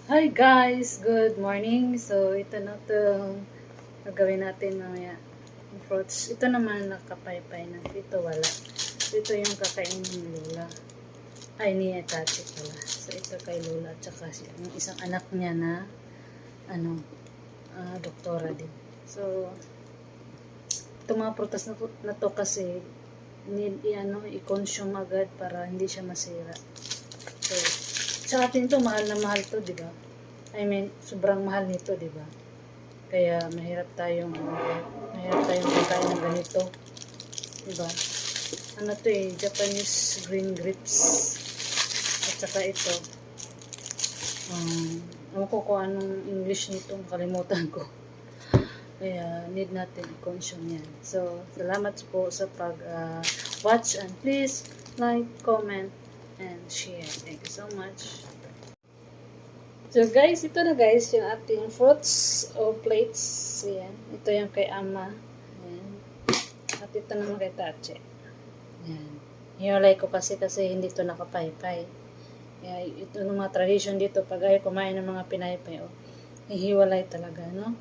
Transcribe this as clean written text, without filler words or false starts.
Hi guys! Good morning! So, ito na ito gagawin natin mamaya. Fruits. Ito naman nakapaypay na. Ito wala. Ito yung kakainin ni Lola. Ay, ni Tati pala. So, ito kay Lola. Tsaka yung isang anak niya na doktora din. So, itong mga prutas na to kasi need i-consume agad para hindi siya masira. So, sa atin to mahal na mahal to, di ba? I mean, sobrang mahal nito, di ba? Kaya mahirap tayong kakain ng ganito. Di ba? Ano to Japanese green grapes. At saka ito. Ano ko kung anong English nito, kalimutan ko. Kaya need natin i-consume yan. So, salamat po sa pag-watch and please like, comment, and share. Thank you so much. So guys, ito na guys yung ating fruits o plates. Ayan. Ito yung kay Ama. Ayan. At ito naman kay Tache. Ayan. Hiwalay ko kasi hindi ito nakapaypay. Kaya ito ng mga tradition dito pag ay kumain ng mga pinaypay. Hihiwalay talaga, no?